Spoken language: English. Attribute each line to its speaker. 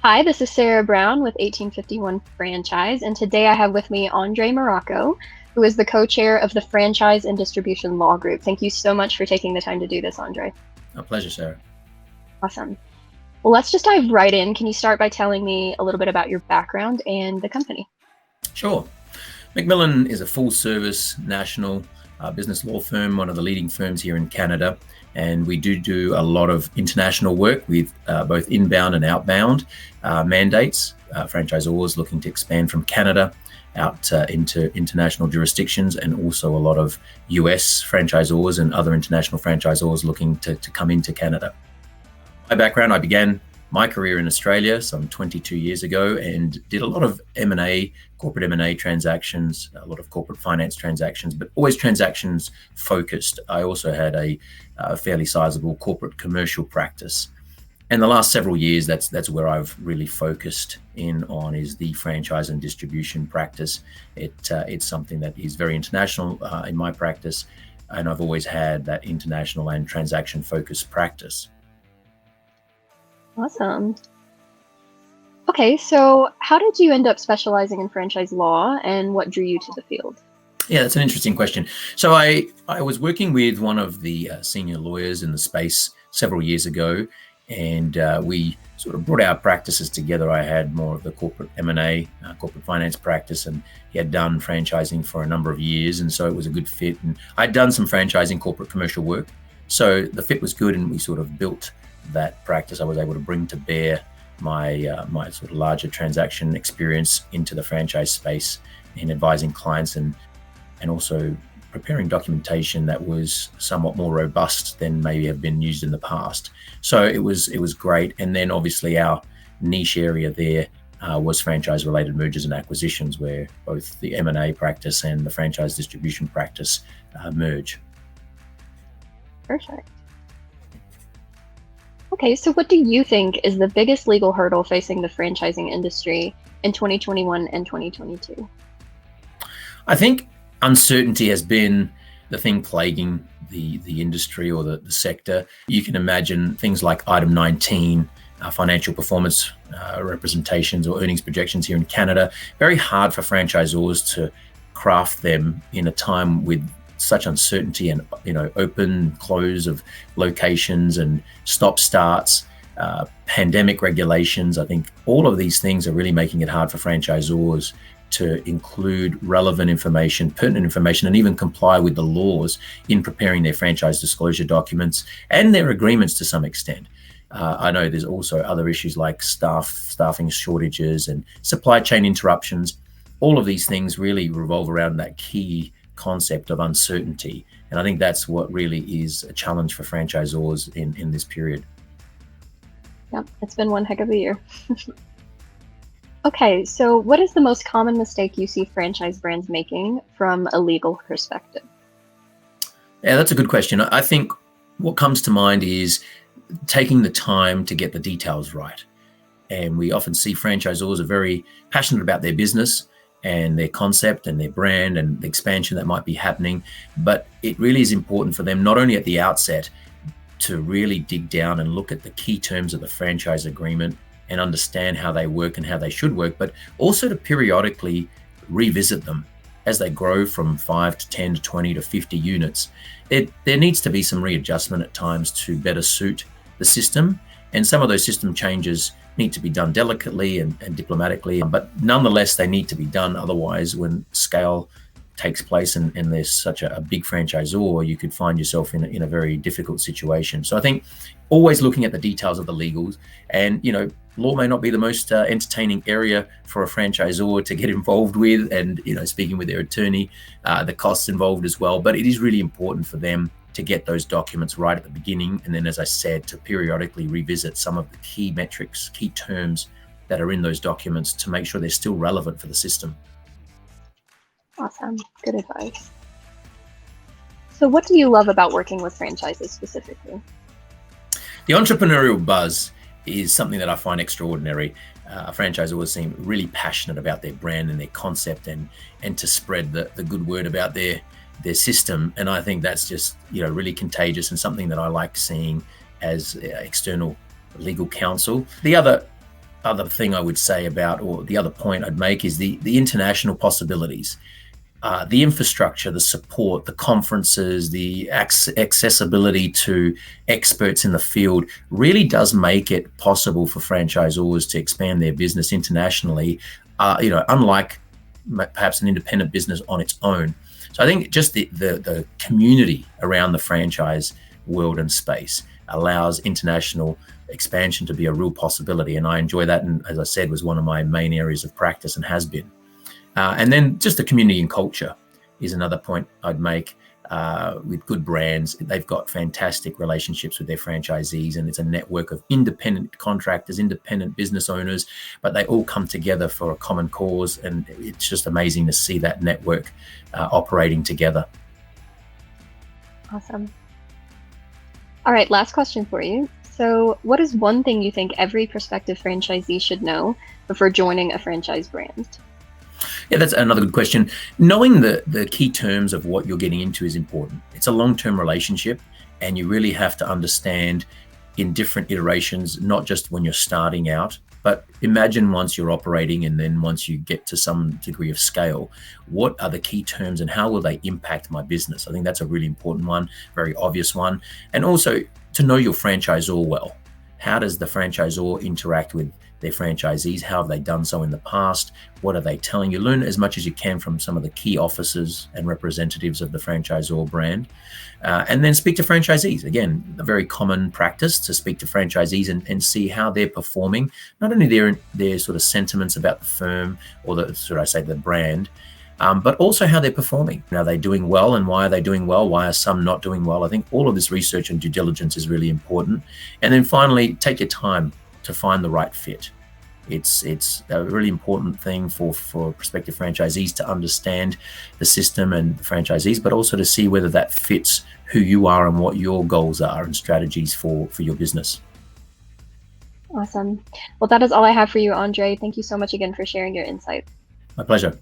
Speaker 1: Hi, this is Sarah Brown with 1851 Franchise, and today I have with me Andrae Marrocco, who is the co-chair of the Franchise and Distribution Law Group. Thank you so much for taking the time to do this, Andrae.
Speaker 2: A pleasure, Sarah.
Speaker 1: Awesome. Well, let's just dive right in. Can you start by telling me a little bit about your background and the company?
Speaker 2: Sure. Macmillan is a full-service national business law firm, one of the leading firms here in Canada, and we do a lot of international work with both inbound and outbound mandates. Franchisors looking to expand from Canada out into international jurisdictions, and also a lot of US franchisors and other international franchisors looking to come into Canada. My background, I began my career in Australia some 22 years ago and did a lot of M&A, corporate M&A transactions, a lot of corporate finance transactions, but always transactions focused. I also had a fairly sizable corporate commercial practice. And the last several years, that's where I've really focused in on, is the franchise and distribution practice. It's something that is very international in my practice, and I've always had that international and transaction focused practice.
Speaker 1: Awesome. Okay, so how did you end up specializing in franchise law, and what drew you to the field?
Speaker 2: Yeah, that's an interesting question. So I was working with one of the senior lawyers in the space several years ago, and we sort of brought our practices together. I had more of the corporate M&A, corporate finance practice, and he had done franchising for a number of years, and so it was a good fit. And I'd done some franchising corporate commercial work, so the fit was good, and we sort of built that practice. I was able to bring to bear my my sort of larger transaction experience into the franchise space in advising clients, and also preparing documentation that was somewhat more robust than maybe have been used in the past. So it was great. And then obviously our niche area there was franchise related mergers and acquisitions, where both the M&A practice and the franchise distribution practice merge.
Speaker 1: Perfect. Okay, so what do you think is the biggest legal hurdle facing the franchising industry in 2021 and 2022?
Speaker 2: I think uncertainty has been the thing plaguing the industry or the sector. You can imagine things like Item 19, financial performance representations or earnings projections here in Canada. Very hard for franchisors to craft them in a time with such uncertainty and open close of locations and stop starts, pandemic regulations. I think all of these things are really making it hard for franchisors to include relevant information, pertinent information, and even comply with the laws in preparing their franchise disclosure documents and their agreements to some extent. I know there's also other issues like staffing shortages and supply chain interruptions. All of these things really revolve around that key concept of uncertainty. And I think that's what really is a challenge for franchisors in this period.
Speaker 1: Yep, it's been one heck of a year. Okay, so what is the most common mistake you see franchise brands making from a legal perspective?
Speaker 2: Yeah, that's a good question. I think what comes to mind is taking the time to get the details right. And we often see franchisors are very passionate about their business and their concept and their brand and the expansion that might be happening. But it really is important for them, not only at the outset, to really dig down and look at the key terms of the franchise agreement and understand how they work and how they should work, but also to periodically revisit them as they grow from 5 to 10 to 20 to 50 units. There needs to be some readjustment at times to better suit the system. And some of those system changes need to be done delicately and diplomatically, but nonetheless, they need to be done. Otherwise, when scale takes place and there's such a big franchisor, you could find yourself in a very difficult situation. So I think always looking at the details of the legals, and law may not be the most entertaining area for a franchisor to get involved with, and speaking with their attorney, the costs involved as well. But it is really important for them to get those documents right at the beginning, and then, as I said, to periodically revisit some of the key metrics, key terms that are in those documents to make sure they're still relevant for the system.
Speaker 1: Awesome, good advice. So what do you love about working with franchises specifically?
Speaker 2: The entrepreneurial buzz is something that I find extraordinary. Franchisors seem really passionate about their brand and their concept, and to spread the good word about their system. And I think that's just really contagious, and something that I like seeing as external legal counsel. The other other thing I would say about, or the other point I'd make, is the international possibilities. The infrastructure, the support, the conferences, the accessibility to experts in the field really does make it possible for franchisors to expand their business internationally, unlike perhaps an independent business on its own. So I think just the community around the franchise world and space allows international expansion to be a real possibility. And I enjoy that. And as I said, was one of my main areas of practice and has been. And then just the community and culture is another point I'd make. With good brands, they've got fantastic relationships with their franchisees, and it's a network of independent contractors, independent business owners, but they all come together for a common cause, and it's just amazing to see that network operating together.
Speaker 1: Awesome. All right, last question for you. So what is one thing you think every prospective franchisee should know before joining a franchise brand?
Speaker 2: Yeah, that's another good question. Knowing the key terms of what you're getting into is important. It's a long-term relationship, and you really have to understand in different iterations, not just when you're starting out, but imagine once you're operating, and then once you get to some degree of scale, what are the key terms and how will they impact my business? I think that's a really important one, very obvious one. And also to know your franchisor well. How does the franchisor interact with their franchisees? How have they done so in the past? What are they telling you? Learn as much as you can from some of the key officers and representatives of the franchisor brand. And then speak to franchisees. Again, a very common practice to speak to franchisees and see how they're performing, not only their sort of sentiments about the firm or the brand, but also how they're performing. Are they doing well, and why are they doing well? Why are some not doing well? I think all of this research and due diligence is really important. And then finally, take your time to find the right fit. It's a really important thing for prospective franchisees to understand the system and franchisees, but also to see whether that fits who you are and what your goals are and strategies for your business.
Speaker 1: Awesome. Well, that is all I have for you, Andrae. Thank you so much again for sharing your insight.
Speaker 2: My pleasure.